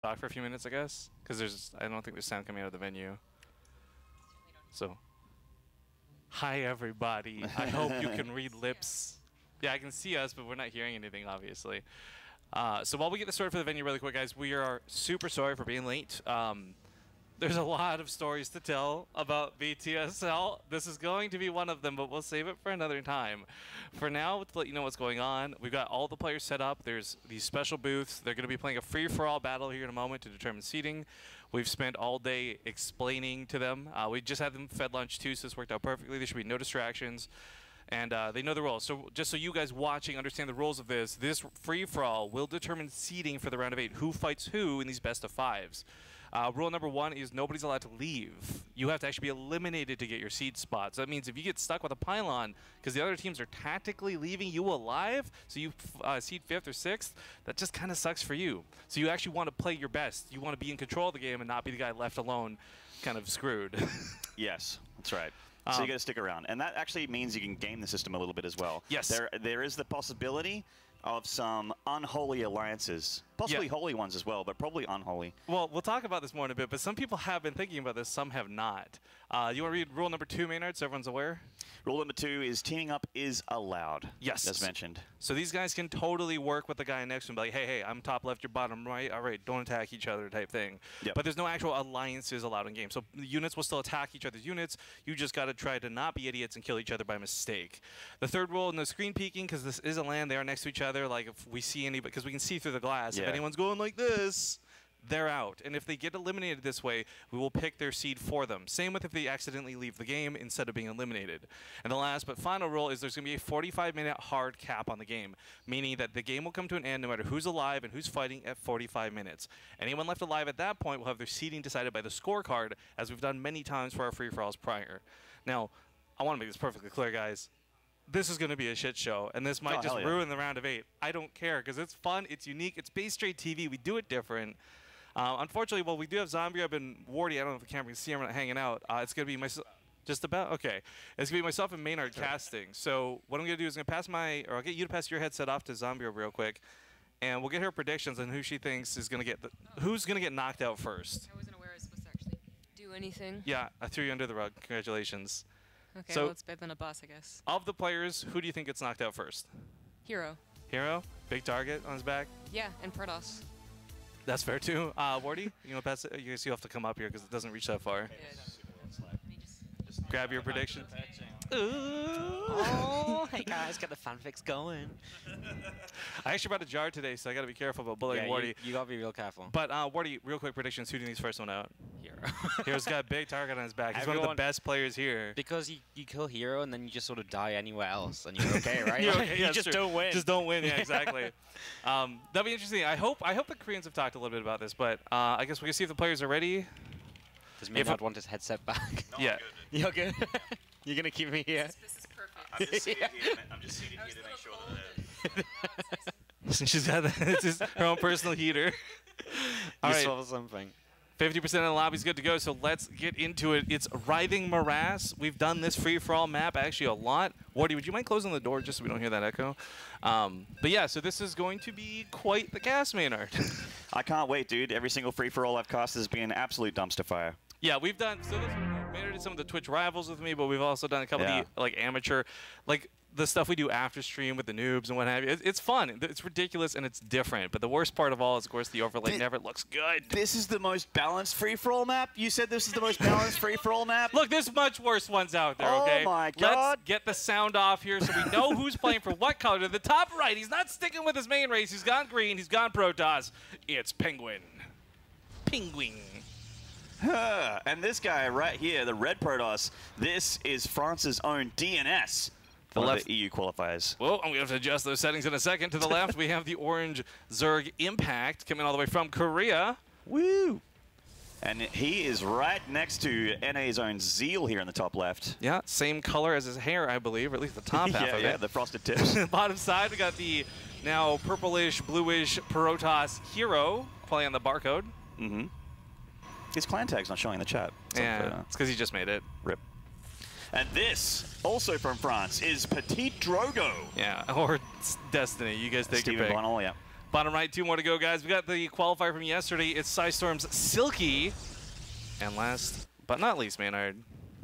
talk for a few minutes, I guess, because I don't think there's sound coming out of the venue. So, hi everybody. I hope you can read lips. Yeah, I can see us, but we're not hearing anything, obviously. So while we get this sorted for the venue really quick, guys, we are super sorry for being late. There's a lot of stories to tell about BTSL. This is going to be one of them, but we'll save it for another time. For now, to let you know what's going on, we've got all the players set up. There's these special booths. They're going to be playing a free-for-all battle here in a moment to determine seeding. We've spent all day explaining to them. We just had them fed lunch too, so this worked out perfectly. There should be no distractions. And they know the rules. So just so you guys watching understand the rules of this free-for-all will determine seeding for the round of 8. Who fights who in these best of 5s. Rule number 1 is nobody's allowed to leave. You have to actually be eliminated to get your seed spot. So that means if you get stuck with a pylon because the other teams are tactically leaving you alive, so you seed 5th or 6th, that just kind of sucks for you. So you actually want to play your best. You want to be in control of the game and not be the guy left alone kind of screwed. Yes, that's right. So you got to stick around. And that actually means you can game the system a little bit as well. Yes. There is the possibility of some unholy alliances. Possibly holy ones as well, but probably unholy. Well, we'll talk about this more in a bit, but some people have been thinking about this, some have not. You want to read rule number 2, Maynard, so everyone's aware? Rule number 2 is teaming up is allowed. Yes. As mentioned. So these guys can totally work with the guy next to him, be like, hey, I'm top left, you're bottom right, all right, don't attack each other type thing. Yep. But there's no actual alliances allowed in game. So the units will still attack each other's units. You just got to try to not be idiots and kill each other by mistake. The third rule, no screen peeking, because this is a LAN, they are next to each other. Like if we see any, because we can see through the glass. Yeah. If anyone's going like this, they're out. And if they get eliminated this way, we will pick their seed for them. Same with if they accidentally leave the game instead of being eliminated. And the last but final rule is there's going to be a 45-minute hard cap on the game, meaning that the game will come to an end no matter who's alive and who's fighting at 45 minutes. Anyone left alive at that point will have their seeding decided by the scorecard, as we've done many times for our free-for-alls prior. Now, I want to make this perfectly clear, guys. This is going to be a shit show, and this might just ruin the round of 8. I don't care, because it's fun, it's unique, it's base straight TV, we do it different. Unfortunately, well, we do have Zombie Up and Wardy. I don't know if the camera can see him hanging out. It's going to be myself. Just about? Okay. It's going to be myself and Maynard casting. So what I'm going to do is I'm going to pass I'll get you to pass your headset off to Zombie Up real quick, and we'll get her predictions on who she thinks is going to get, who's going to get knocked out first. I wasn't aware I was supposed to actually do anything. Yeah, I threw you under the rug. Congratulations. Okay, so, well, it's better than a boss, I guess. Of the players, who do you think gets knocked out first? Hero. Hero? Big target on his back? Yeah, and Protoss. That's fair too. Wardy, you know, pass it. You guys, you have to come up here because it doesn't reach that far. Yeah, Grab your prediction. Oh, hey guys, got the fanfics going. I actually brought a jar today, so I got to be careful about bullying Wardy. You gotta be real careful. But Wardy, real quick predictions. Who do you think's first one out? Hero. Hero's got a big target on his back. He's one of the best players here. Because you kill Hero and then you just sort of die anywhere else, and you're okay, right? You're okay, you just don't win. Just don't win. Yeah, exactly. That'll be interesting. I hope the Koreans have talked a little bit about this, but I guess we can see if the players are ready. Does Maynard want his headset back? No, yeah. You're good. You're gonna keep me here. This is perfect. I'm just seated here. I'm just seated here to make sure that She's got it's her own personal heater. All right. Useful something. 50% of the lobby's good to go, so let's get into it. It's Writhing Morass. We've done this free-for-all map actually a lot. Wardy, would you mind closing the door just so we don't hear that echo? But yeah, so this is going to be quite the cast, Maynard. I can't wait, dude. Every single free-for-all I've cast has been an absolute dumpster fire. Yeah, we've done, so Maynard did some of the Twitch rivals with me, but we've also done a couple of the, like, amateur, like, the stuff we do after stream with the noobs and what have you. It's fun. It's ridiculous and it's different. But the worst part of all is, of course, the overlay never looks good. This is the most balanced free-for-all map? You said this is the most balanced free-for-all map? Look, there's much worse ones out there, okay? Oh my God. Let's get the sound off here so we know who's playing for what color. To the top right, he's not sticking with his main race. He's gone green. He's gone Protoss. It's Penguin. Penguin. And this guy right here, the red Protoss, this is France's own DNS. The One left of the EU qualifiers. Well, I'm going to have to adjust those settings in a second. To the left, we have the orange Zerg Impact coming all the way from Korea. Woo! And he is right next to NA's own Zeal here in the top left. Yeah, same color as his hair, I believe, or at least the top half of it. Yeah, the frosted tips. Bottom side, we got the now purplish, bluish Protoss Hero playing on the barcode. Mm-hmm. His clan tag's not showing in the chat. Yeah, it's because he just made it. Rip. And this, also from France, is Petit Drogo. Yeah, or Destiny. You guys take your pick. Bonnell, yeah. Bottom right, 2 more to go, guys. We got the qualifier from yesterday. It's Psystorm's Silky. And last but not least, Maynard.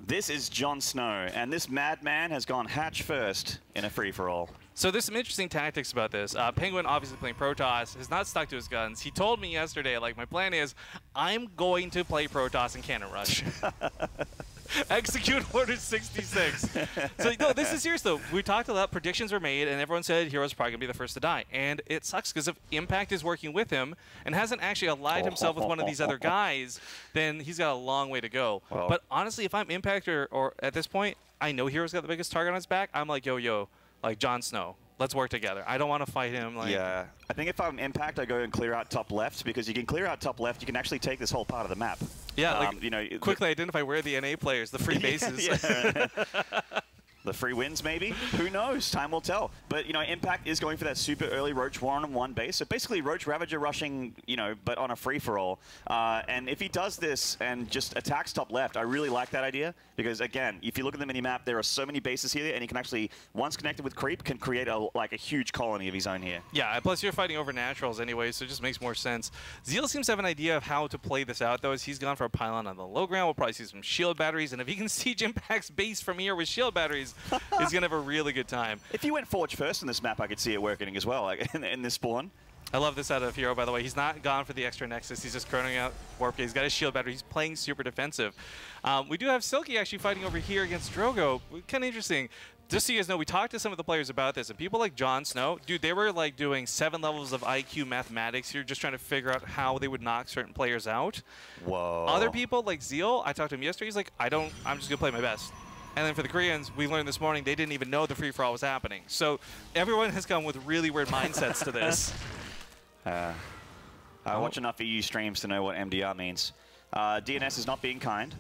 This is Jon Snow, and this madman has gone hatch first in a free-for-all. So there's some interesting tactics about this. Penguin, obviously playing Protoss, has not stuck to his guns. He told me yesterday, like, my plan is I'm going to play Protoss and Cannon Rush. Execute Order 66. So, no, this is serious, though. We talked about predictions were made, and everyone said Hero's probably going to be the first to die. And it sucks, because if Impact is working with him and hasn't actually allied himself with one of these other guys, then he's got a long way to go. Well, but honestly, if I'm Impact or at this point, I know Hero's got the biggest target on his back, I'm like, yo, like Jon Snow. Let's work together. I don't want to fight him. Like, yeah, I think if I'm Impact, I go and clear out top left, because you can clear out top left, you can actually take this whole part of the map. Yeah, like, you know, quickly identify where the NA players, the free bases. Yeah. The free wins, maybe? Who knows? Time will tell. But, you know, Impact is going for that super early Roach 1-on-1 base. So basically, Roach Ravager rushing, you know, but on a free-for-all. And if he does this and just attacks top left, I really like that idea. Because, again, if you look at the mini-map, there are so many bases here, and he can actually, once connected with Creep, can create a huge colony of his own here. Yeah, plus you're fighting over naturals anyway, so it just makes more sense. Zeal seems to have an idea of how to play this out, though, as he's gone for a pylon on the low ground. We'll probably see some shield batteries, and if he can siege Impact's base from here with shield batteries, he's going to have a really good time. If you went Forge first in this map, I could see it working as well, like in this spawn. I love this out of Hero, by the way. He's not gone for the extra Nexus. He's just chroning out Warp Gate. He's got his shield battery. He's playing super defensive. We do have Silky actually fighting over here against Drogo. Kind of interesting. Just so you guys know, we talked to some of the players about this, and people like Jon Snow, dude, they were like doing 7 levels of IQ mathematics here, just trying to figure out how they would knock certain players out. Whoa. Other people like Zeal, I talked to him yesterday. He's like, I'm just gonna play my best. And then for the Koreans, we learned this morning they didn't even know the free-for-all was happening. So everyone has come with really weird mindsets to this. I watch enough EU streams to know what MDR means. DNS is not being kind.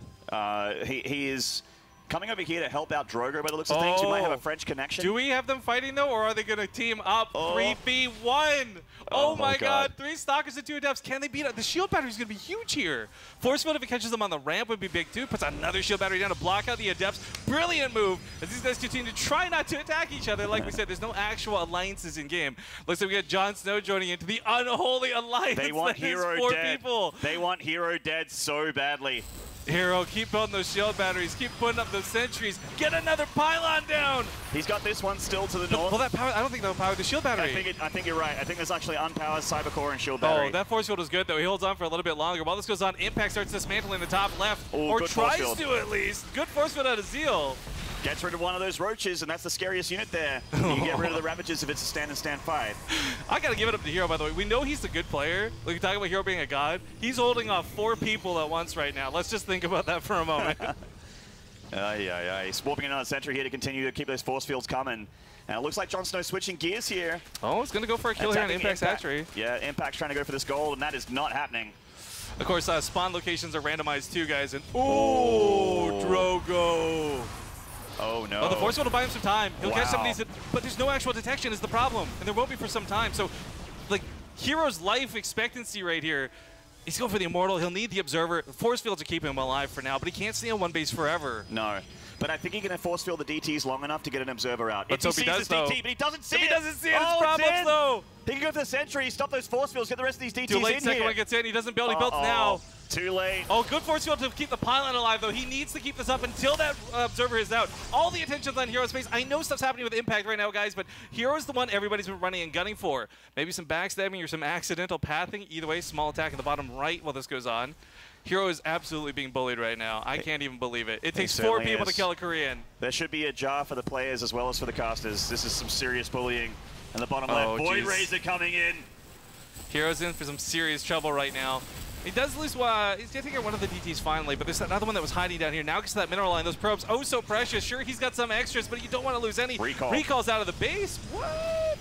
He is coming over here to help out Drogo by the looks of things. You might have a French connection. Do we have them fighting, though, or are they going to team up 3v1? Oh my god. 3 Stalkers and 2 Adepts. Can they beat it? The shield battery is going to be huge here. Force Field, if it catches them on the ramp, would be big, too. Puts another shield battery down to block out the Adepts. Brilliant move as these guys continue to try not to attack each other. Like we said, there's no actual alliances in game. Looks like we got Jon Snow joining into the unholy alliance. They want Hero 4 dead. People. They want Hero dead so badly. Hero, keep building those shield batteries. Keep putting up those sentries. Get another pylon down. He's got this one still to the north. Well, that power, I don't think that'll power the shield battery. I think you're right. I think there's actually unpowered Cybercore and shield battery. Oh, that force field is good, though. He holds on for a little bit longer. While this goes on, Impact starts dismantling the top left. Ooh, or tries to, at least. Good force field out of Zeal. Gets rid of one of those roaches, and that's the scariest unit there. You can get rid of the Ravagers if it's a stand-and-stand fight. I got to give it up to Hero, by the way. We know he's a good player. Like, talking about Hero being a god. He's holding off 4 people at once right now. Let's just think about that for a moment. He's warping another sentry here to continue to keep those force fields coming. And it looks like Jon Snow switching gears here. Oh, it's going to go for a kill here on Impact's hatchery. Yeah, Impact's trying to go for this gold, and that is not happening. Of course, spawn locations are randomized too, guys. And Drogo. Oh, no. Oh, the force field will buy him some time. He'll catch some of these, but there's no actual detection is the problem. And there won't be for some time. So, like, Hero's life expectancy right here, he's going for the Immortal. He'll need the Observer. The force fields are keeping him alive for now, but he can't stay on one base forever. No. But I think he can force field the DTs long enough to get an Observer out. Let's hope he does, though. DT, but he doesn't see it. If he doesn't see it, it's problems, though. He can go for the sentry, stop those force fields, get the rest of these DTs Too late, in second here. one gets in. He doesn't build. He builds now. Too late. Oh, good force field to keep the pylon alive, though. He needs to keep this up until that Observer is out. All the attention's on Hero's face. I know stuff's happening with Impact right now, guys, but Hero's the one everybody's been running and gunning for. Maybe some backstabbing or some accidental pathing. Either way, small attack in the bottom right while this goes on. Hero is absolutely being bullied right now. I can't even believe it. It takes 4 people to kill a Korean. There should be a jar for the players as well as for the casters. This is some serious bullying. In the bottom left, Void Razor coming in. Hero's in for some serious trouble right now. He does lose, he's going to take out one of the DTs finally, but there's another one that was hiding down here. Now gets to that mineral line. Those probes, oh so precious. Sure, he's got some extras, but you don't want to lose any. Recalls out of the base. What?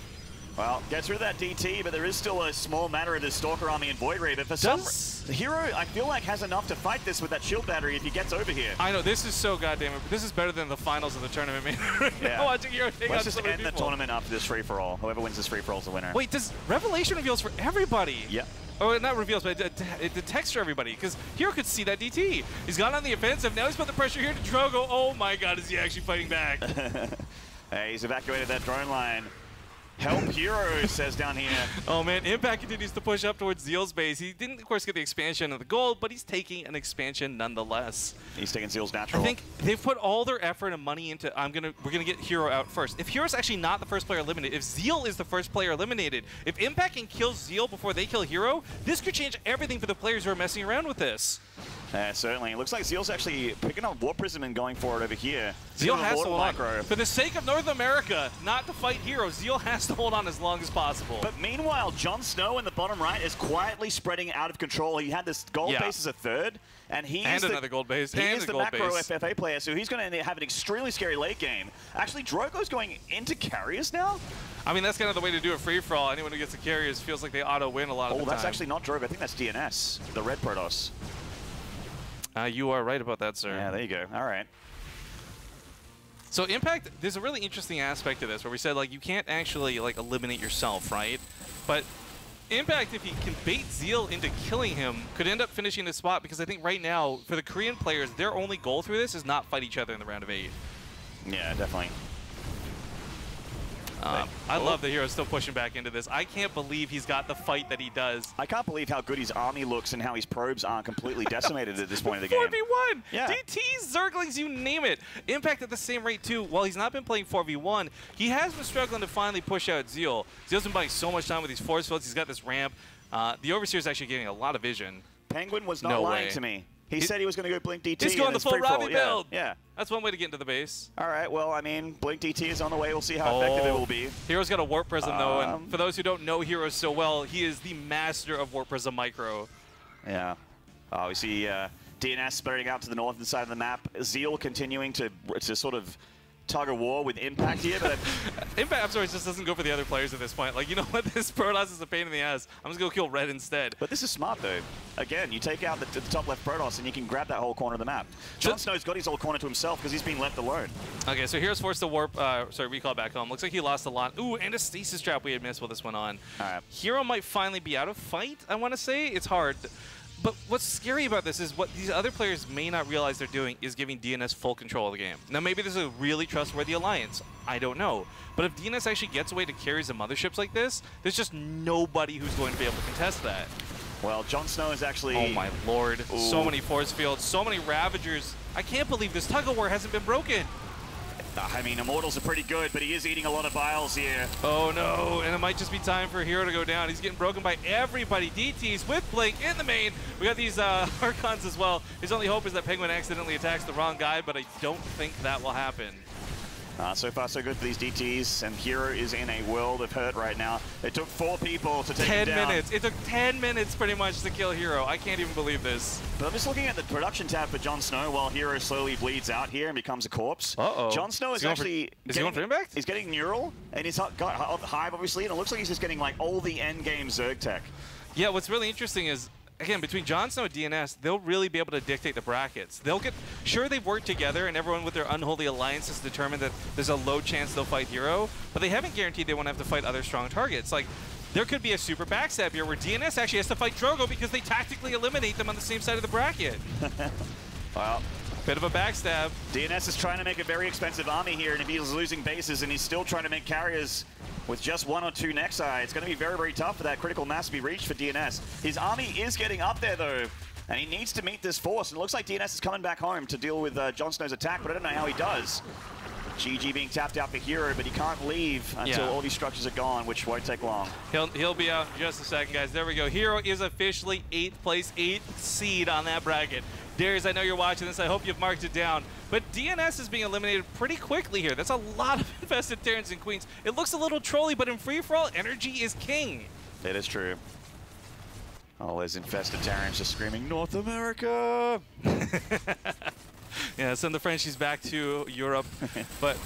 Well, gets rid of that DT, but there is still a small matter of the Stalker Army and Void Ray. But for some, the Hero, I feel like, has enough to fight this with that shield battery if he gets over here. I know, this is so goddamn it. This is better than the finals of the tournament, man. Yeah. Watching Hero take Let's on just end the tournament after this free-for-all. Whoever wins this free-for-all is the winner. Wait, does Revelation reveals for everybody? Yeah. Oh, not reveals, but it detects for everybody, because Hero could see that DT. He's gone on the offensive. Now he's put the pressure here to Drogo. Oh my god, is he actually fighting back? Hey, he's evacuated that drone line. Help Hero, says down here. Oh man, Impact continues to push up towards Zeal's base. He didn't, of course, get the expansion of the gold, but he's taking an expansion nonetheless. He's taking Zeal's natural. I think they've put all their effort and money into we're gonna get Hero out first. If Hero's actually not the first player eliminated, if Zeal is the first player eliminated, if Impact can kill Zeal before they kill Hero, this could change everything for the players who are messing around with this. Certainly. It looks like Zeal's actually picking up Warp Prism and going for it over here. Zeal has to hold on. For the sake of North America, not to fight Hero, Zeal has to hold on as long as possible. But meanwhile, Jon Snow in the bottom right is quietly spreading out of control. He had this gold base as a third, and he's another gold base. He is the macro FFA player, so he's going to have an extremely scary late game. Actually, Drogo's going into carriers now. I mean, that's kind of the way to do a free-for-all. Anyone who gets the carriers feels like they auto-win a lot of the time. Oh, that's actually not Drogo. I think that's DNS, the red Protoss. You are right about that, sir. Yeah, there you go. All right. So Impact, there's a really interesting aspect to this where we said, like, you can't actually, like, eliminate yourself, right? But Impact, if he can bait Zeal into killing him, could end up finishing this spot because I think right now, for the Korean players, their only goal through this is not fight each other in the round of 8. Yeah, definitely. I love that Hero's still pushing back into this. I can't believe he's got the fight that he does. I can't believe how good his army looks and how his probes aren't completely decimated at this point of the game. 4v1! Yeah. DTs, Zerglings, you name it. Impact at the same rate, too. While he's not been playing 4v1, he has been struggling to finally push out Zeal. Zeal's been buying so much time with these force fields. He's got this ramp. The Overseer's actually getting a lot of vision. Penguin was not lying to me. He said he was going to go Blink DT. He's going the full Robbie build. Yeah. That's one way to get into the base. All right. Well, I mean, Blink DT is on the way. We'll see how effective it will be. Hero's got a Warp Prism, though. And for those who don't know Hero so well, he is the master of Warp Prism micro. Yeah. We see DNS spreading out to the northern side of the map. Zeal continuing to sort of tug of war with Impact here, but Impact, I'm sorry, just doesn't go for the other players at this point. Like, you know what? This Protoss is a pain in the ass. I'm just going to go kill Red instead. But this is smart, though. Again, you take out the top left Protoss, and you can grab that whole corner of the map. Jon Snow's got his whole corner to himself because he's been left alone. Okay, so Hero's forced to recall back home. Looks like he lost a lot. Ooh, and a stasis trap we had missed while this went on. All right. Hero might finally be out of fight, I want to say. It's hard. But what's scary about this is what these other players may not realize they're doing is giving DNS full control of the game. Now, maybe this is a really trustworthy alliance. I don't know. But if DNS actually gets away to carries and motherships like this, there's just nobody who's going to be able to contest that. Well, Jon Snow is actually... Oh, my lord. Ooh. So many force fields, so many Ravagers. I can't believe this tug-of-war hasn't been broken. I mean, Immortals are pretty good, but he is eating a lot of vials here. Oh, no. And it might just be time for Hero to go down. He's getting broken by everybody. DTs with Blink in the main. We got these Archons as well. His only hope is that Penguin accidentally attacks the wrong guy, but I don't think that will happen. So far, so good for these DTs, and Hero is in a world of hurt right now. It took 4 people to take him down. 10 minutes. It took 10 minutes pretty much to kill Hero. I can't even believe this. But I'm just looking at the production tab for Jon Snow while Hero slowly bleeds out here and becomes a corpse. Uh-oh. Jon Snow is actually... Is he going for Impact? He's getting Neural, and he's got Hive, obviously, and it looks like he's just getting, like, all the endgame Zerg tech. Yeah, what's really interesting is, again, between Jon Snow and DNS, they'll really be able to dictate the brackets. They'll get... Sure, they've worked together, and everyone with their unholy alliances determined that there's a low chance they'll fight Hero, but they haven't guaranteed they won't have to fight other strong targets. Like, there could be a super backstab here where DNS actually has to fight Drogo because they tactically eliminate them on the same side of the bracket. Well... Bit of a backstab. DNS is trying to make a very expensive army here, and if he's losing bases and he's still trying to make carriers with just 1 or 2 Nexi, it's going to be very, very tough for that critical mass to be reached for DNS. His army is getting up there, though, and he needs to meet this force. And it looks like DNS is coming back home to deal with Jon Snow's attack, but I don't know how he does. GG being tapped out for Hero, but he can't leave until all these structures are gone, which won't take long. He'll be out in just a second, guys. There we go. Hero is officially 8th place, 8th seed on that bracket. Darius, I know you're watching this. I hope you've marked it down. But DNS is being eliminated pretty quickly here. That's a lot of infested Terrans and Queens. It looks a little trolly, but in free-for-all, energy is king. That is true. All those infested Terrans just screaming, North America! Yeah, send the Frenchies back to Europe. But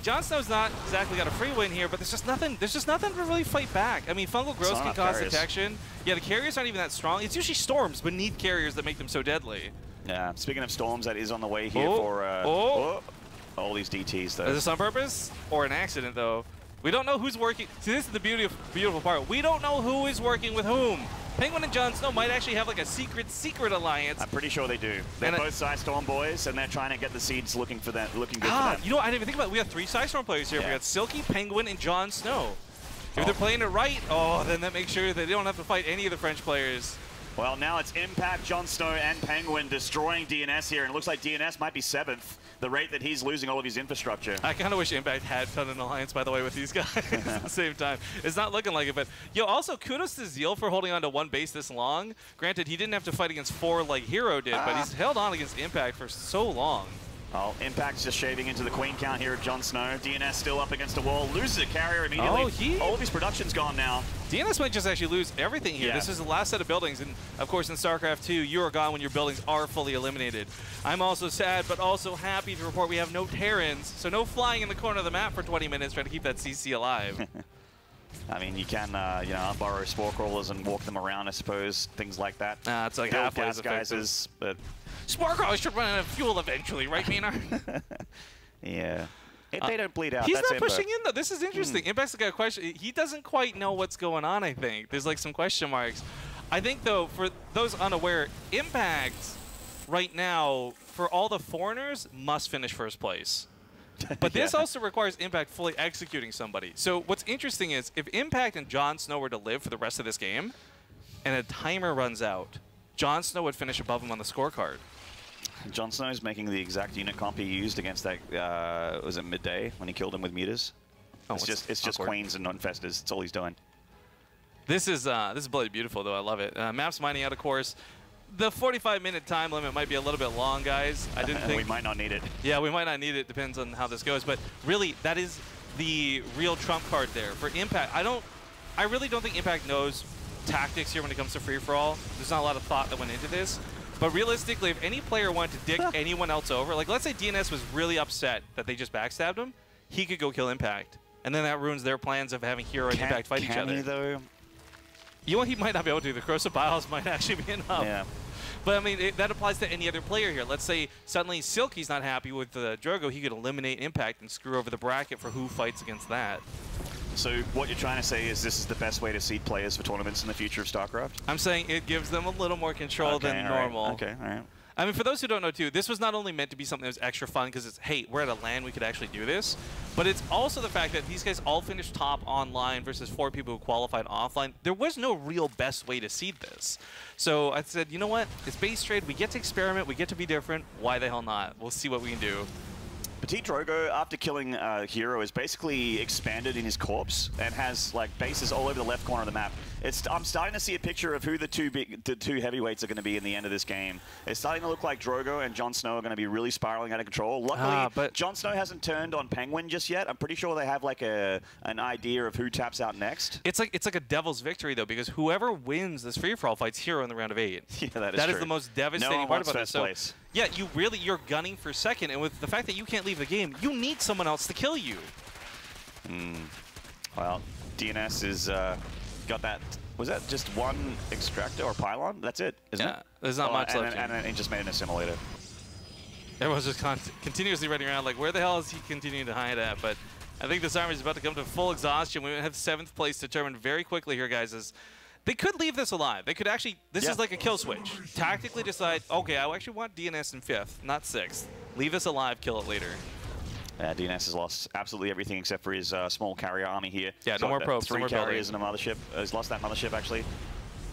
Jon Snow's not exactly got a free win here, but there's just nothing to really fight back. I mean, fungal growth can cause detection. Yeah, the carriers aren't even that strong. It's usually storms beneath carriers that make them so deadly. Yeah, speaking of storms, that is on the way here for all these DTs, though. Is this on purpose or an accident, though? We don't know who's working. See, this is the beautiful part. We don't know who is working with whom. Penguin and Jon Snow might actually have like a secret alliance. I'm pretty sure they do. They're both Psystorm boys, and they're trying to get the seeds looking good for them. You know, I didn't even think about it. We have 3 Psystorm players here. We got Silky, Penguin, and Jon Snow. If they're playing it right, oh, then that makes sure that they don't have to fight any of the French players. Well, now it's Impact, Jon Snow, and Penguin destroying DNS here, and it looks like DNS might be 7th, the rate that he's losing all of his infrastructure. I kind of wish Impact had found an alliance, by the way, with these guys at the same time. It's not looking like it, but yo, also kudos to Zeal for holding on to one base this long. Granted, he didn't have to fight against 4 like Hero did, but he's held on against Impact for so long. Well, Impact's just shaving into the queen count here of Jon Snow. DNS still up against a wall, loses a carrier immediately. All of his production's gone now. DNS might just actually lose everything here. Yeah. This is the last set of buildings, and of course in StarCraft 2, you are gone when your buildings are fully eliminated. I'm also sad, but also happy to report we have no Terrans, so no flying in the corner of the map for 20 minutes trying to keep that CC alive. I mean, you can, you know, borrow spore crawlers and walk them around, I suppose, things like that. It's like halfway as effective. But spore crawlers should run out of fuel eventually, right, Maynard? Yeah. If they don't bleed out, he's that's not pushing in, though. This is interesting. Impact's got a question. He doesn't quite know what's going on, I think. There's, like, some question marks. I think, though, for those unaware, Impact right now, for all the foreigners, must finish first place. But this also requires Impact fully executing somebody. So what's interesting is, if Impact and Jon Snow were to live for the rest of this game, and a timer runs out, Jon Snow would finish above him on the scorecard. Jon Snow is making the exact unit comp he used against that, was it Midday, when he killed him with meters? Oh, it's just Queens and non-Infestors. That's all he's doing. This is bloody beautiful, though. I love it. Maps mining out, of course. The 45-minute time limit might be a little bit long, guys. I didn't think... we might not need it. Yeah, we might not need it. Depends on how this goes. But really, that is the real trump card there. For Impact, I really don't think Impact knows tactics here when it comes to free-for-all. There's not a lot of thought that went into this. But realistically, if any player wanted to dick anyone else over, like let's say DNS was really upset that they just backstabbed him, he could go kill Impact. And then that ruins their plans of having Hero and Impact fight each other. Can he, though? You know what he might not be able to do? The Corrosive Biles might actually be enough. Yeah. But, I mean, that applies to any other player here. Let's say suddenly Silky's not happy with Drogo. He could eliminate Impact and screw over the bracket for who fights against that. So what you're trying to say is this is the best way to seed players for tournaments in the future of StarCraft? I'm saying it gives them a little more control than normal. Okay, all right. I mean, for those who don't know, too, this was not only meant to be something that was extra fun because it's, hey, we're at a LAN, we could actually do this, but it's also the fact that these guys all finished top online versus 4 people who qualified offline. There was no real best way to seed this. So I said, you know what? It's base trade. We get to experiment. We get to be different. Why the hell not? We'll see what we can do. Petit Drogo, after killing Hero, is basically expanded in his corpse and has like bases all over the left corner of the map. I'm starting to see a picture of who the two heavyweights are going to be in the end of this game. It's starting to look like Drogo and Jon Snow are going to be really spiraling out of control. Luckily, but Jon Snow hasn't turned on Penguin just yet. I'm pretty sure they have like an idea of who taps out next. It's like a devil's victory though, because whoever wins this free-for-all fights Hero in the round of 8. Yeah, that is That true. is the most devastating part about this. So, place. Yeah, you're gunning for second, and with the fact that you can't leave the game, you need someone else to kill you. Well, DNS is got that. Was that just one extractor or pylon? That's it, isn't it? There's not much left. And then he just made an assimilator. Everyone's just continuously running around like, where the hell is he continuing to hide at? But I think this army is about to come to full exhaustion. We have 7th place determined very quickly here, guys. As they could leave this alive. They could actually, this is like a kill switch. Tactically decide, okay, I actually want DNS in 5th, not 6th. Leave this alive, kill it later. DNS has lost absolutely everything except for his small carrier army here. Yeah, no more probes, 3 carriers and a mothership. He's lost that mothership, actually.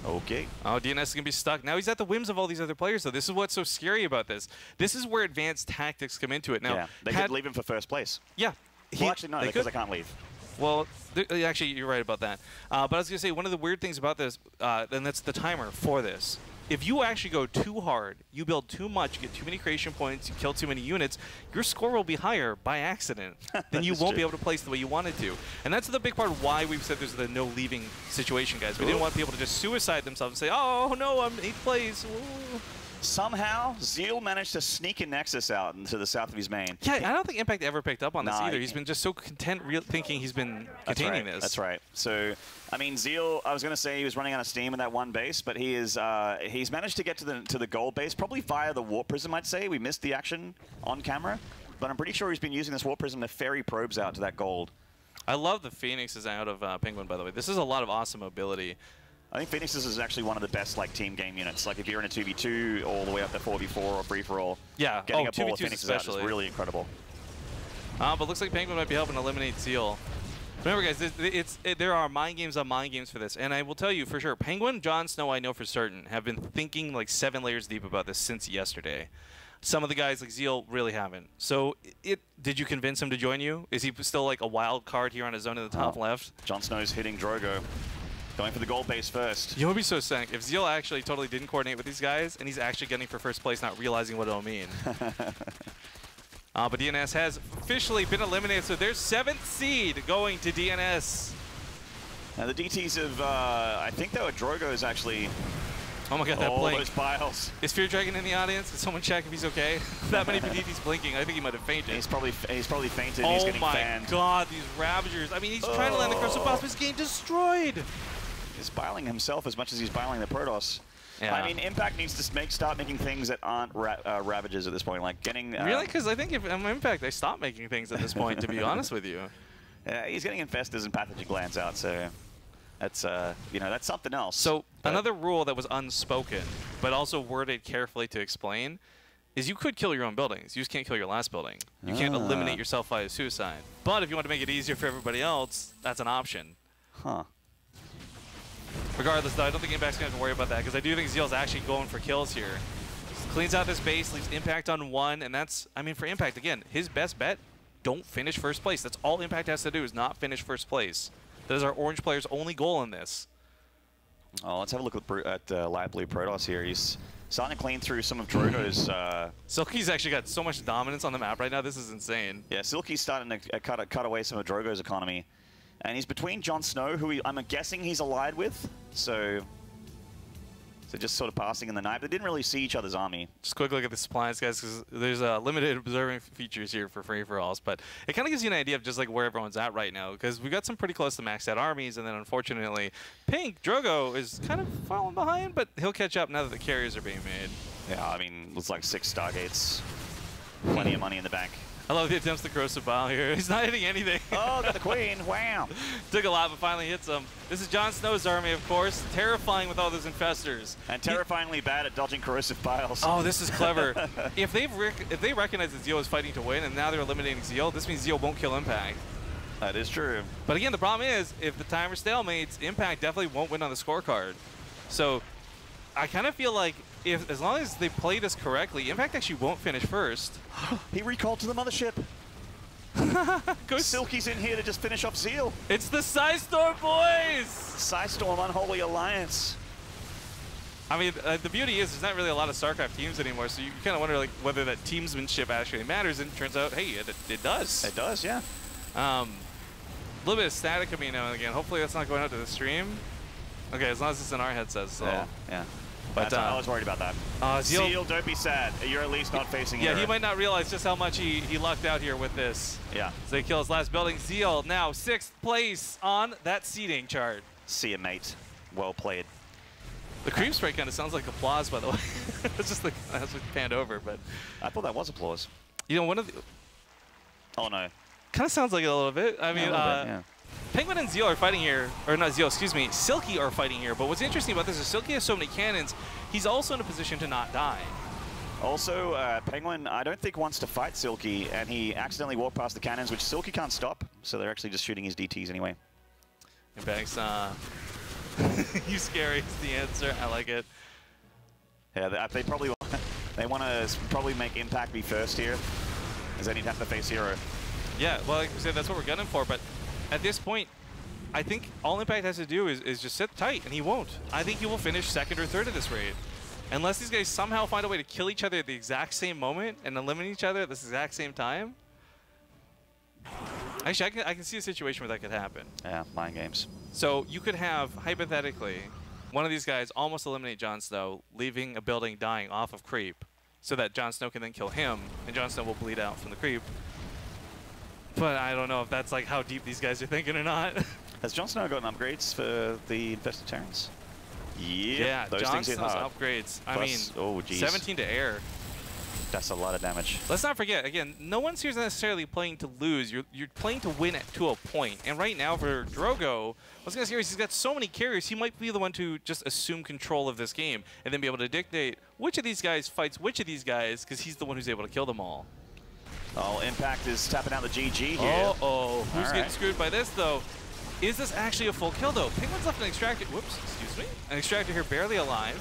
Okay. Oh, DNS is going to be stuck. Now he's at the whims of all these other players, though. This is what's so scary about this. This is where advanced tactics come into it. Now, yeah, they could leave him for first place. Yeah. Well, actually, no, because I can't leave. Well, actually, you're right about that. But I was going to say, one of the weird things about this, and that's the timer for this. If you actually go too hard, you build too much, you get too many creation points, you kill too many units, your score will be higher by accident. Then you won't be able to place the way you wanted to. And that's the big part of why we've said there's the no leaving situation, guys. We didn't want people to just suicide themselves and say, oh, no, I'm 8th place. Ooh. Somehow, Zeal managed to sneak a Nexus out into the south of his main. Yeah, I don't think Impact ever picked up on this either. He's been just so content thinking he's been containing this. That's right. So, I mean, Zeal, I was going to say he was running out of steam in that one base, but he is he's managed to get to the gold base, probably via the Warp Prism, I'd say. We missed the action on camera, but I'm pretty sure he's been using this Warp Prism to ferry probes out to that gold. I love the Phoenixes out of Penguin, by the way. This is a lot of awesome mobility. I think Phoenixes is actually one of the best like team game units. Like if you're in a 2v2 all the way up to 4v4 or free-for-all, yeah, getting a ball of Phoenixes out is really incredible. But looks like Penguin might be helping eliminate Zeal. Remember, guys, there are mind games on mind games for this, and I will tell you for sure, Penguin, Jon Snow, I know for certain, have been thinking like 7 layers deep about this since yesterday. Some of the guys like Zeal really haven't. So, did you convince him to join you? Is he still like a wild card here on his own in the top left? Jon Snow's hitting Drogo. Going for the gold base first. You would be so sick if Zeal actually totally didn't coordinate with these guys, and he's actually getting for first place, not realizing what it'll mean. But DNS has officially been eliminated, so there's 7th seed going to DNS. Now the DTs of, I think that were Drogo's actually. Oh my god, that blink. Those biles. Is Fear Dragon in the audience? Can someone check if he's okay? That many DTs blinking, I think he might have fainted. He's probably fainted. Oh He's getting my fanned. god, these Ravagers. I mean, he's trying to land the Crystal Boss, but he's getting destroyed. He's biling himself as much as he's biling the Protoss. Yeah. I mean, Impact needs to start making things that aren't Ravagers at this point, like getting... really? Because I think if I'm Impact, I stop making things at this point, to be honest with you. He's getting Infestors and Pathogen Glands out, so that's, you know, that's something else. So another rule that was unspoken, but also worded carefully to explain, is you could kill your own buildings. You just can't kill your last building. You can't eliminate yourself via suicide. But if you want to make it easier for everybody else, that's an option. Huh. Regardless, though, I don't think Impact's going to have to worry about that, because I do think Zeal's actually going for kills here. Cleans out this base, leaves Impact on 1, and that's, I mean, for Impact, again, his best bet, don't finish first place. That's all Impact has to do, is not finish first place. That is our orange player's only goal in this. Oh, let's have a look at Light Blue Protoss here. He's starting to clean through some of Drogo's... Silky's actually got so much dominance on the map right now, this is insane. Yeah, Silky's starting to cut away some of Drogo's economy. And he's between Jon Snow, who I'm guessing he's allied with, so just sort of passing in the night. They didn't really see each other's army. Just quick look at the supplies, guys, because there's limited observing features here for free-for-alls, but it kind of gives you an idea of just like where everyone's at right now, because we got some pretty close to maxed out armies, and then unfortunately, Pink, Drogo, is kind of falling behind, but he'll catch up now that the carriers are being made. Yeah, I mean, looks like 6 Stargates. Plenty of money in the bank. I love the attempts to corrosive bile here. He's not hitting anything. Oh, got the queen. Wow. Took a lot, but finally hits him. This is Jon Snow's army, of course. Terrifying with all those infestors. And terrifyingly bad at dodging corrosive biles. Oh, this is clever. If they recognize that Zeal is fighting to win, and now they're eliminating Zeal, this means Zeal won't kill Impact. That is true. But again, the problem is, if the timer stalemates, Impact definitely won't win on the scorecard. So I kind of feel like as long as they play this correctly, Impact actually won't finish first. He recalled to the mothership. Silky's in here to just finish off Zeal. It's the Psystorm boys! Psystorm, Unholy Alliance. I mean, the beauty is there's not really a lot of StarCraft teams anymore, so you kind of wonder like whether that teamsmanship actually matters, and it turns out, hey, it does. It does, yeah. A little bit of static coming now and again. Hopefully that's not going out to the stream. Okay, as long as it's in our headsets, so. Yeah. But I was worried about that. Zeal, don't be sad. You're at least not facing yeah, error. he might not realize just how much he lucked out here with this. Yeah. So he kills last building. Zeal now 6th place on that seeding chart. See ya, mate. Well played. The creep spray kind of sounds like applause, by the way. It's just like as we panned over, but I thought that was applause. You know, one of the. Oh no. Kind of sounds like it a little bit. I mean, yeah. Penguin and Zeal are fighting here, or not Zeal, excuse me, Silky are fighting here, but what's interesting about this is Silky has so many cannons, he's also in a position to not die. Also, Penguin, I don't think wants to fight Silky, and he accidentally walked past the cannons, which Silky can't stop, so they're actually just shooting his DTs anyway. Impact's, you scary is the answer, I like it. Yeah, they probably they want to probably make Impact be first here, as they need to have to face Hero. Yeah, well, like I said, that's what we're gunning for, but at this point, I think all Impact has to do is just sit tight, and he won't. I think he will finish 2nd or 3rd of this raid. Unless these guys somehow find a way to kill each other at the exact same moment and eliminate each other at this exact same time. Actually, I can see a situation where that could happen. Yeah, mind games. So you could have, hypothetically, one of these guys almost eliminate Jon Snow, leaving a building dying off of creep, so that Jon Snow can then kill him, and Jon Snow will bleed out from the creep. But I don't know if that's like how deep these guys are thinking or not. Has Jon Snow gotten upgrades for the Infested Terrans? Yeah, those Jon things hit Snow's hard. upgrades. Plus, I mean, oh, geez. 17 to air. That's a lot of damage. Let's not forget, again, no one's here necessarily playing to lose. You're playing to win to a point. And right now for Drogo, what's going to scary is he's got so many carriers, he might be the one to just assume control of this game and then be able to dictate which of these guys fights which of these guys, because he's the one who's able to kill them all. Oh, Impact is tapping out the GG here. Uh-oh. Who's All getting right. screwed by this, though? Is this actually a full kill, though? Penguin's left an extractor. Whoops, excuse me. An extractor here barely alive.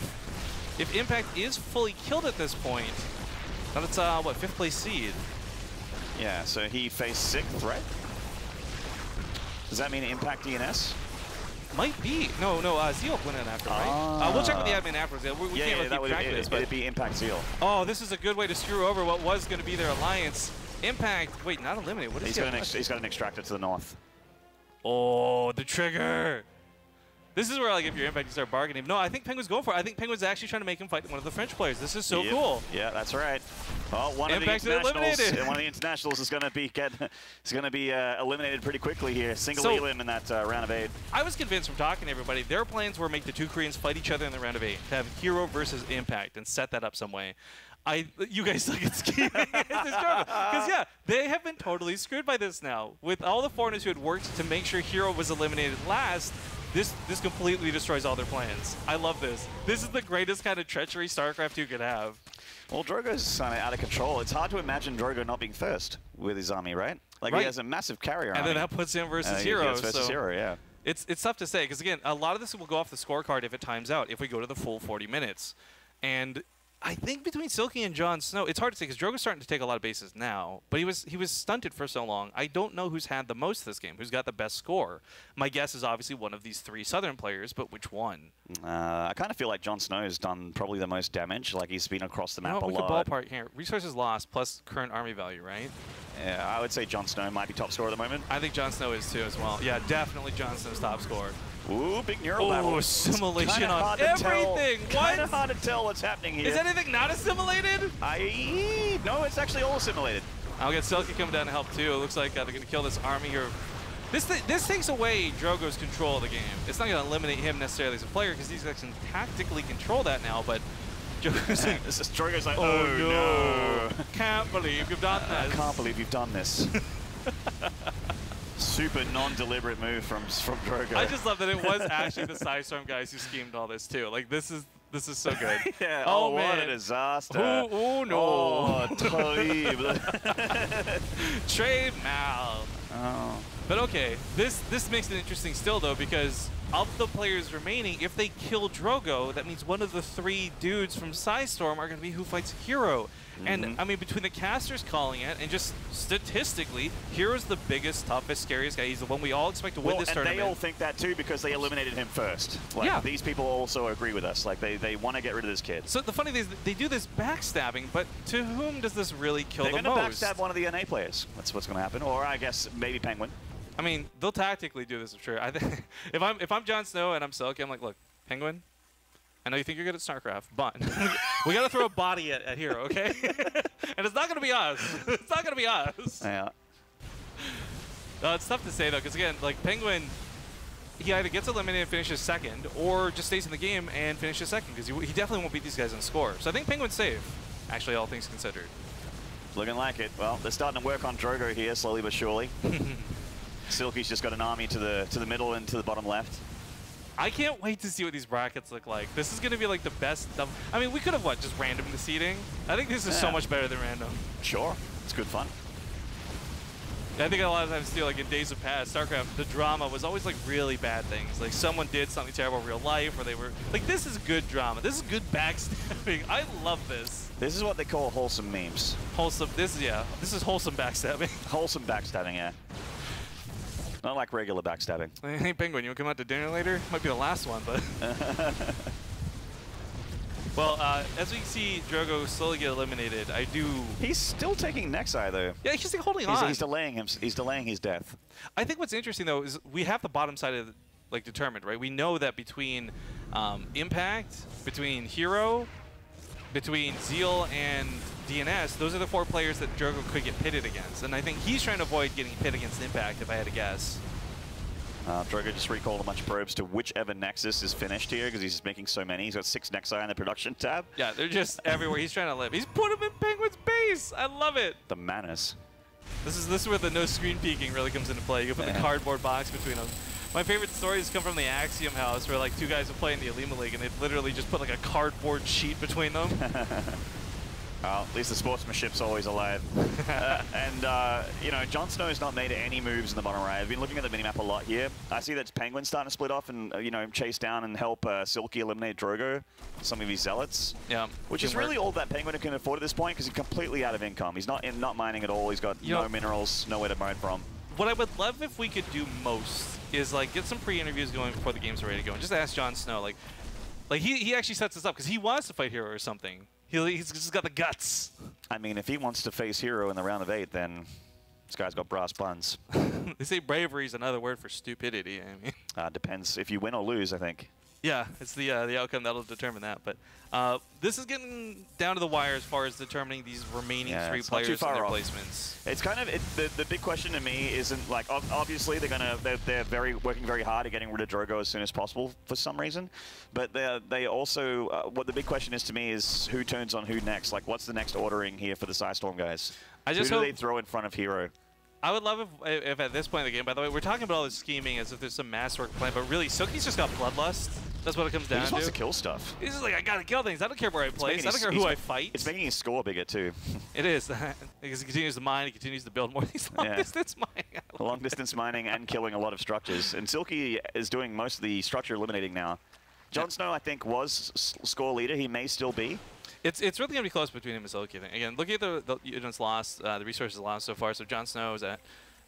If Impact is fully killed at this point, then it's, what, 5th place seed? Yeah, so he faced 6th, right? Does that mean Impact DNS? Might be. No, Zeal went in after, right? We'll check with the admin afterwards. We can't really that keep would track of this, but it'd be Impact Zeal. oh, this is a good way to screw over what was going to be their alliance. Impact, wait, not eliminate. What is he? He's got an extractor to the north. Oh, the trigger. This is where, like, if you're Impact, you start bargaining. No, I think Penguin's going for it. I think Penguin's actually trying to make him fight one of the French players. This is so cool. Yeah, that's right. Well, one of the internationals is going to be eliminated pretty quickly here. Single elim in that round of 8. I was convinced from talking to everybody, their plans were to make the 2 Koreans fight each other in the round of 8, to have Hero versus Impact and set that up some way. You guys suck at skiing. Because, yeah, they have been totally screwed by this now. With all the foreigners who had worked to make sure Hero was eliminated last, this completely destroys all their plans. I love this. This is the greatest kind of treachery StarCraft 2 could have. Well, Drogo's kind of out of control. It's hard to imagine Drogo not being first with his army, right? Like, he has a massive carrier army. And then that puts him versus Hero. Versus Hero, yeah. It's tough to say, because, again, a lot of this will go off the scorecard if it times out, if we go to the full 40 minutes. And I think between Silky and Jon Snow, it's hard to say because Drogo's starting to take a lot of bases now, but he was stunted for so long. I don't know who's had the most this game, who's got the best score. My guess is obviously one of these 3 Southern players, but which one? I kind of feel like Jon Snow has done probably the most damage. Like, he's been across the map a lot. We could ballpark here. Resources lost plus current army value, right? Yeah, I would say Jon Snow might be top scorer at the moment. I think Jon Snow is too as well. Yeah, definitely Jon Snow's top scorer. Ooh, big neural battle. Oh, assimilation on everything. What? Kind of hard to tell what's happening here. Is anything not assimilated? No, it's actually all assimilated. I'll get Selkie coming down to help too. It looks like they're going to kill this army here. This takes away Drogo's control of the game. It's not going to eliminate him necessarily as a player because these guys can tactically control that now, but Drogo's like, oh no. Can't believe you've done this. I can't believe you've done this. Super non-deliberate move from Drogo. I just love that it was actually the Psystorm guys who schemed all this too. Like, this is so good. Yeah, oh man. What a disaster. Oh no. Oh, terrible. Trade Mal. Oh. But okay, this makes it interesting still though, because of the players remaining, if they kill Drogo, that means one of the 3 dudes from Psystorm are going to be who fights Hero. And, I mean, between the casters calling it and just statistically, Hero's the biggest, toughest, scariest guy. He's the one we all expect to win this tournament. And they all think that too because they eliminated him first. Like, yeah. These people also agree with us. Like, they want to get rid of this kid. So the funny thing is they do this backstabbing, but to whom does this really kill the most? They're going to backstab one of the NA players. That's what's going to happen. Or I guess maybe Penguin. I mean, they'll tactically do this, I'm sure. I think if I'm Jon Snow and I'm Selkie, I'm like, look, Penguin, I know you think you're good at StarCraft, but we got to throw a body at Hero, okay? And it's not going to be us. It's not going to be us. Yeah. It's tough to say, though, because, again, like, Penguin, he either gets eliminated and finishes second, or just stays in the game and finishes second, because he definitely won't beat these guys on score. So I think Penguin's safe, actually, all things considered. Looking like it. Well, they're starting to work on Drogo here, slowly but surely. Silky's just got an army to the middle and to the bottom left. I can't wait to see what these brackets look like. This is going to be like the best. I mean, we could have, just random the seeding? I think this is so much better than random. Sure. It's good fun. I think a lot of times, too, like in days of past, StarCraft, the drama was always like really bad things. Like someone did something terrible in real life, or they were like, this is good drama. This is good backstabbing. I love this. This is what they call wholesome memes. Wholesome. This is wholesome backstabbing. Wholesome backstabbing, yeah. Not like regular backstabbing. Hey, Penguin, you want to come out to dinner later? Might be the last one, but... Well, as we see Drogo slowly get eliminated, I do... He's still taking Nexi, though. Yeah, he's just holding on. He's delaying him. He's delaying his death. I think what's interesting, though, is we have the bottom side of determined, right? We know that between Impact, between Hero, between Zeal and DNS, those are the 4 players that Drogo could get pitted against. And I think he's trying to avoid getting pitted against Impact, if I had to guess. Drogo just recalled a bunch of probes to whichever Nexus is finished here because he's just making so many. He's got 6 Nexi in the production tab. Yeah, they're just everywhere. He's trying to live. He's put him in Penguin's base. I love it. The manners. This is where the no screen peeking really comes into play. You can put the cardboard box between them. My favorite stories come from the Axiom house where like 2 guys are playing the Alima League and they literally just put like a cardboard sheet between them. Well, at least the sportsmanship's always alive. You know, Jon Snow's not made any moves in the bottom right. I've been looking at the minimap a lot here. I see that Penguin's starting to split off and, you know, chase down and help Silky eliminate Drogo, some of his zealots. Yeah. Which is really all that Penguin can afford at this point because he's completely out of income. He's not mining at all. He's got no minerals, nowhere to mine from. What I would love if we could do most is, like, get some pre-interviews going before the game's ready to go. And just ask Jon Snow, like he actually sets this up because he wants to fight Hero or something. He's just got the guts. I mean, if he wants to face Hero in the round of 8, then this guy's got brass buns. They say bravery is another word for stupidity. I mean, depends if you win or lose, I think. Yeah, it's the outcome that'll determine that. But this is getting down to the wire as far as determining these remaining 3 players and their placements. It's kind of the big question to me isn't like obviously they're working very hard at getting rid of Drogo as soon as possible for some reason, but they also what the big question is to me is who turns on who next. Like, what's the next ordering here for the Psystorm guys? Who do they throw in front of Hero? I would love if at this point in the game, by the way, we're talking about all this scheming as if there's some masterwork plan, but really, Silky's just got bloodlust. That's what it comes down to. He just wants to kill stuff. He's just like, I gotta kill things. I don't care where I place. I don't care who I fight. It's making his score bigger, too. It is. Because he continues to mine, he continues to build more of these long-distance mining. Long-distance mining and killing a lot of structures. And Silky is doing most of the structure eliminating now. Jon Snow, I think, was score leader. He may still be. It's really going to be close between him and Silky, I think. Again, looking at the units lost, the resources lost so far. So Jon Snow is at...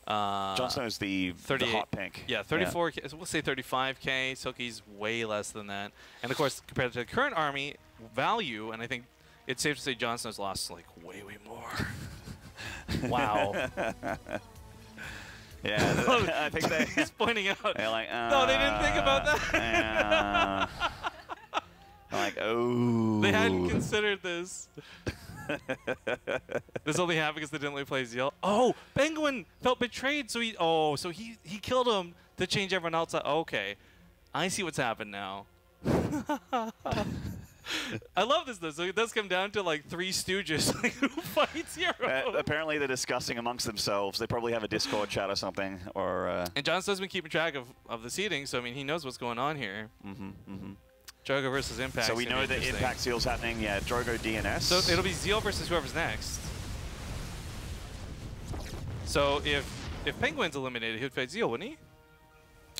Jon Snow's the hot pink. Yeah, 34K. So we'll say 35K. Silky's way less than that. And of course, compared to the current army value, and I think it's safe to say Jon Snow's lost like way more. Wow. Yeah, I think he's pointing out. They're like, no, they didn't think about that. Like, oh. They hadn't considered this. This only happened because they didn't let me play Zeal. Oh, Penguin felt betrayed, so he killed him to change everyone else. Okay, I see what's happened now. I love this though. So it does come down to like 3 stooges who fights Hero. Apparently they're discussing amongst themselves. They probably have a Discord chat or something. Or and Jon Snow's been keeping track of the seeding, so I mean he knows what's going on here. Drogo versus Impact. So we know that Impact Zeal's happening. Yeah, Drogo DNS. So it'll be Zeal versus whoever's next. So if Penguin's eliminated, he'd fight Zeal, wouldn't he?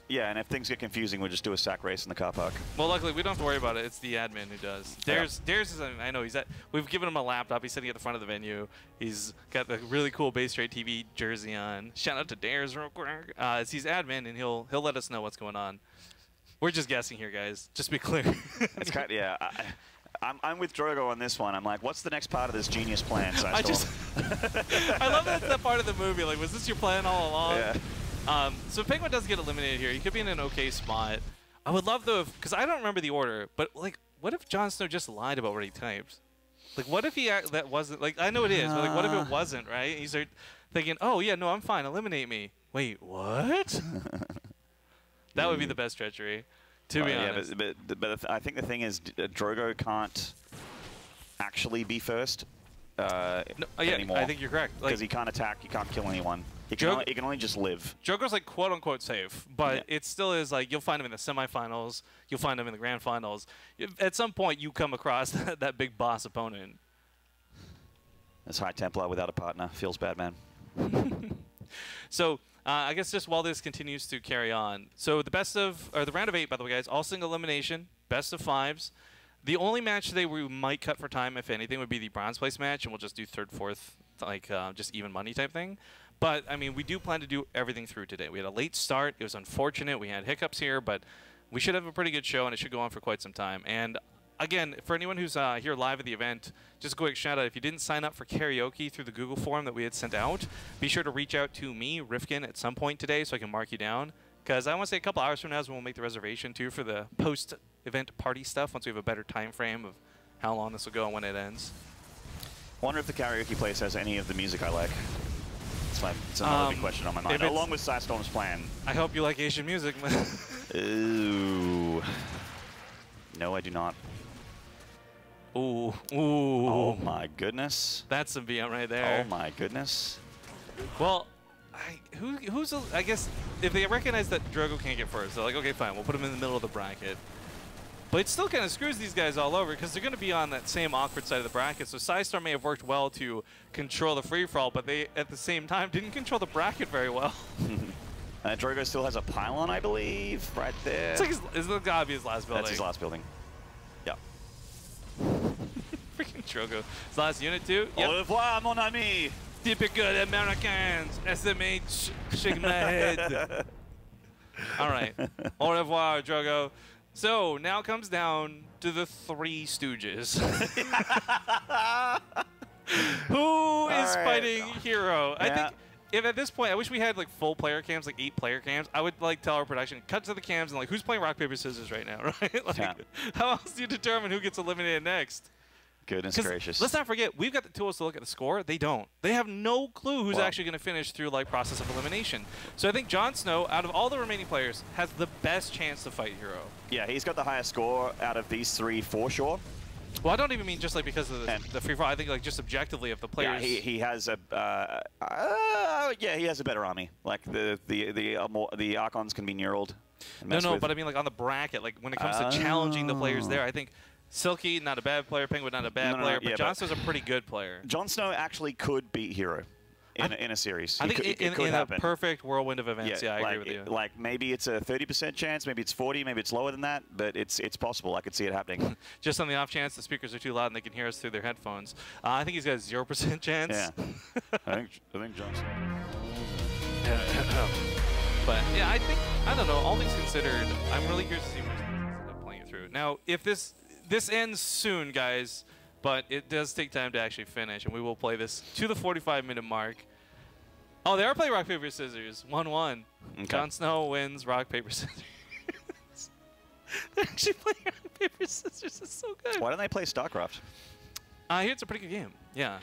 Yeah, and if things get confusing, we'll just do a sack race in the car park. Well, luckily we don't have to worry about it. It's the admin who does. Dares is. I know we've given him a laptop. He's sitting at the front of the venue. He's got the really cool Bay Straight TV jersey on. Shout out to Dares real quick. He's admin, and he'll let us know what's going on. We're just guessing here, guys. Just to be clear. It's kind of, yeah. I'm with Drogo on this one. I'm like, what's the next part of this genius plan? I love that it's that part of the movie. Like, was this your plan all along? Yeah. So if Penguin does get eliminated here, he could be in an okay spot. I would love though, because I don't remember the order, but like, what if Jon Snow just lied about what he typed? Like, what if that wasn't, like, I know it is, but like, what if it wasn't, right? And you start thinking, oh yeah, no, I'm fine, eliminate me. Wait, what? That would be the best treachery, to be honest. Yeah, but I think the thing is, Drogo can't actually be first anymore. I think you're correct. Because he can't attack, he can't kill anyone. He can only just live. Drogo's like quote-unquote safe, but it still is like you'll find him in the semifinals, you'll find him in the grand finals. At some point, you come across that big boss opponent. This High Templar without a partner feels bad, man. So I guess just while this continues to carry on, so the round of 8, by the way, guys, all single elimination, best of 5s. The only match today we might cut for time, if anything, would be the bronze place match, and we'll just do 3rd, 4th, like just even money type thing. But I mean, we do plan to do everything through today. We had a late start. It was unfortunate. We had hiccups here, but we should have a pretty good show, and it should go on for quite some time. And again, for anyone who's here live at the event, just a quick shout out. If you didn't sign up for karaoke through the Google form that we had sent out, be sure to reach out to me, Rifkin, at some point today so I can mark you down. Because I want to say a couple hours from now is when we'll make the reservation too for the post-event party stuff once we have a better time frame of how long this will go and when it ends. I wonder if the karaoke place has any of the music I like. It's another big question on my mind, along with Psystorm's plan. I hope you like Asian music. Ooh. No, I do not. Ooh. Oh my goodness. That's some BM right there. Oh my goodness. Well, I guess if they recognize that Drogo can't get first, they're like, okay, fine, we'll put him in the middle of the bracket. But it still kind of screws these guys all over because they're going to be on that same awkward side of the bracket. So Psystar may have worked well to control the free-for-all, but they, at the same time, didn't control the bracket very well. Drogo still has a pylon, I believe, right there. It's like it's gotta be his last building. That's his last building. Yeah. Freaking Drogo. His last unit, too? Au revoir, mon ami. Typical Americans. SMH, shaking my head. All right. Au revoir, Drogo. So, now comes down to the Three Stooges. Who is fighting Hero? I think if at this point, I wish we had like full player cams, like 8 player cams. I would like tell our production, cut to the cams and like, who's playing rock, paper, scissors right now, right? Like, how else do you determine who gets eliminated next? Goodness gracious. Let's not forget, we've got the tools to look at the score. They don't. They have no clue who's actually going to finish through like process of elimination. So I think Jon Snow, out of all the remaining players, has the best chance to fight Hero. Yeah, he's got the highest score out of these 3 for sure. Well, I don't even mean just like because of the free for all. I think like just objectively of the players. Yeah, he has a he has a better army. Like the Archons can be neuraled. No, but I mean like on the bracket, like when it comes to challenging the players there, I think Silky, not a bad player, Penguin, not a bad player, but Jon Snow's a pretty good player. Jon Snow actually could beat Hero in a series. I think it could happen. A perfect whirlwind of events, I agree with you. Like maybe it's a 30% chance, maybe it's 40, maybe it's lower than that, but it's possible. I could see it happening. Just on the off chance the speakers are too loud and they can hear us through their headphones. I think he's got a 0% chance. Yeah. I think Jon Snow. But yeah, I don't know. All things considered, I'm really curious to see what he's end up playing it through. Now, if this ends soon, guys, but it does take time to actually finish, and we will play this to the 45-minute mark. Oh, they are playing rock, paper, scissors. 1-1. Okay. Jon Snow wins rock, paper, scissors. They're actually playing rock, paper, scissors. It's so good. Why don't they play StarCraft? I hear it's a pretty good game. Yeah.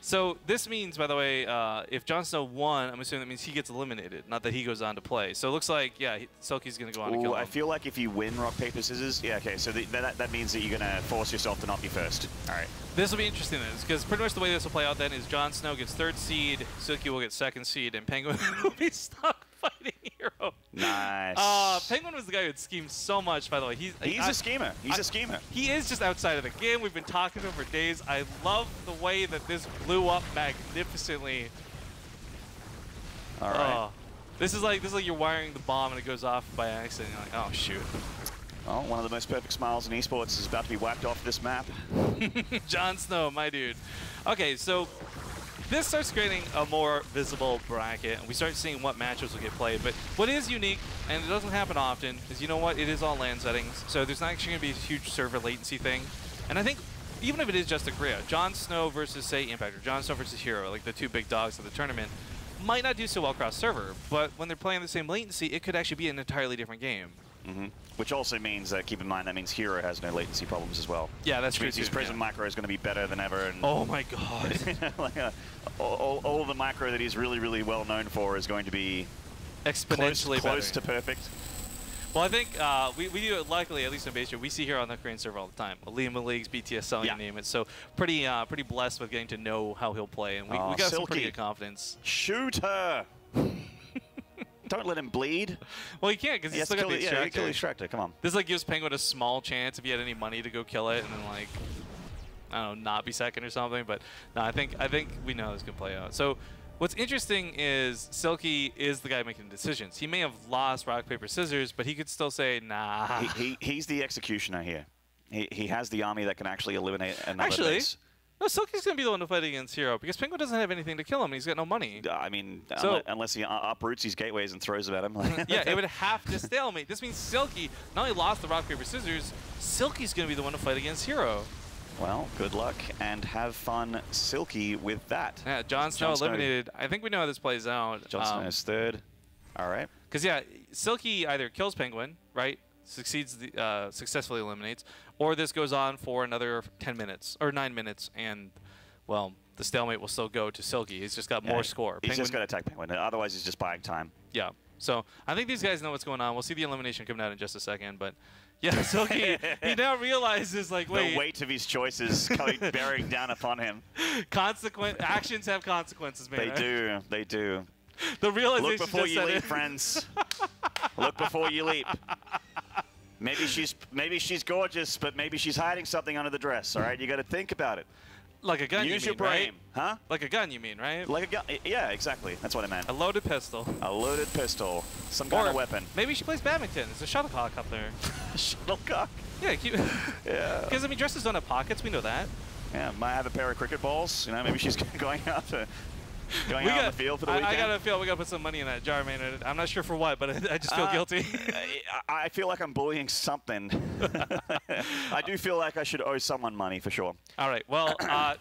So this means, by the way, if Jon Snow won, I'm assuming that means he gets eliminated, not that he goes on to play. So it looks like, yeah, Silky's going to go on to kill him. I feel like if you win rock, paper, scissors, yeah, okay, so that means that you're going to force yourself to not be first. All right. This will be interesting then, because pretty much the way this will play out then is Jon Snow gets 3rd seed, Silky will get 2nd seed, and Penguin will be stuck fighting Hero. Nice. Penguin was the guy who had schemed so much, by the way. He's a schemer. He's a schemer. He is just outside of the game. We've been talking to him for days. I love the way that this blew up magnificently. All right. This is like you're wiring the bomb and it goes off by accident. You're like, oh shoot. Well, one of the most perfect smiles in esports is about to be whacked off this map. Jon Snow, my dude. Okay, so this starts creating a more visible bracket, and we start seeing what matchups will get played. But what is unique, and it doesn't happen often, is you know what? It is all LAN settings, so there's not actually going to be a huge server latency thing. And I think even if it is just a Korea, Jon Snow versus, say, Impact, or Jon Snow versus Hero, like the 2 big dogs of the tournament, might not do so well cross-server, but when they're playing the same latency, it could actually be an entirely different game. Which also means, keep in mind, that means Hero has no latency problems as well. Yeah, that's true. His Prism micro is going to be better than ever. And oh my god. Like all the micro that he's really, really well known for is going to be exponentially close to perfect. Well, I think we do, luckily, at least in Base, we see Hero on the Korean server all the time. Lima Leagues, BTSL, you name it. So pretty blessed with getting to know how he'll play. And we got some pretty good confidence. Shoot her! Don't let him bleed. Well, he can't because he's still got the extractor. Yeah, kill the extractor. Come on. This like gives Penguin a small chance if he had any money to go kill it, and then like I don't know, not be second or something. But no, I think we know how this can play out. So what's interesting is Silky is the guy making decisions. He may have lost rock, paper, scissors, but he could still say nah. He's the executioner here. He has the army that can actually eliminate another base. No, Silky's going to be the one to fight against Hero because Penguin doesn't have anything to kill him and he's got no money. I mean, unless he uproots his gateways and throws them at him. Yeah, it would have to stalemate. This means Silky not only lost the rock, paper, scissors, Silky's going to be the one to fight against Hero. Well, good luck and have fun, Silky, with that. Yeah, Jon Snow eliminated. I think we know how this plays out. Jon Snow is 3rd. All right. Because, yeah, Silky either kills Penguin, right? Succeeds, successfully eliminates, or this goes on for another 10 minutes or 9 minutes, and well, the stalemate will still go to Silky. He's just got more score. He's just got to attack Penguin. Otherwise, he's just buying time. Yeah. So I think these guys know what's going on. We'll see the elimination coming out in just a second, but yeah, Silky he now realizes like wait, the weight of his choices bearing down upon him. Actions have consequences, man. They do. They do. The realization. Look before you leap, friends. Look before you leap. Maybe she's gorgeous, but maybe she's hiding something under the dress. All right, you got to think about it. Like a gun, Use you your mean, brain, right? huh? Like a gun, you mean, right? Like a gun. Yeah, exactly. That's what I meant. A loaded pistol. A loaded pistol. Some kind Or of weapon. maybe she plays badminton. There's a shuttlecock up there. Shuttlecock. Yeah, Yeah. Because, I mean, dresses don't have pockets. We know that. Yeah, might have a pair of cricket balls. You know, maybe she's going out on the field for the weekend. I gotta feel we gotta put some money in that jar, man. I'm not sure for what, but I just feel guilty. I feel like I'm bullying something. I do feel like I should owe someone money for sure. All right. Well,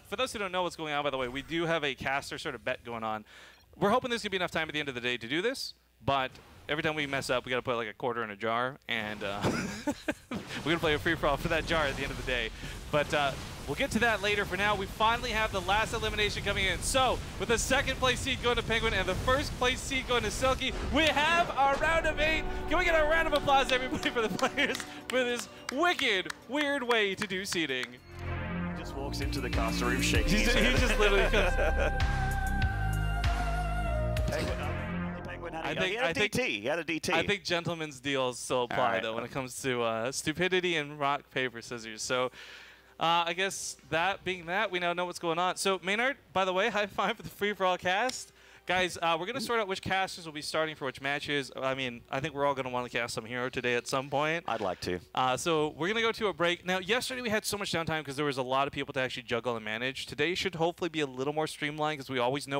for those who don't know what's going on, by the way, we do have a caster sort of bet going on. We're hoping there's gonna be enough time at the end of the day to do this, but every time we mess up, we gotta put like a quarter in a jar, and we're gonna play a free-for-all for that jar at the end of the day. But we'll get to that later. For now, we finally have the last elimination coming in. So, with the second place seed going to Penguin and the first place seed going to Silky, we have our round of 8. Can we get a round of applause, everybody, for the players for this wicked, weird way to do seeding? He just walks into the caster room shaking He his head. just literally comes. He had a DT. I think gentlemen's deals still apply, right. though, when it comes to stupidity and rock, paper, scissors. So I guess that being that, we now know what's going on. So, Maynard, by the way, high five for the free-for-all cast. Guys, we're going to sort out which casters will be starting for which matches. I mean, I think we're all going to want to cast some hero today at some point. I'd like to. So we're going to go to a break. Now, yesterday we had so much downtime because there was a lot of people to actually juggle and manage. Today should hopefully be a little more streamlined because we always know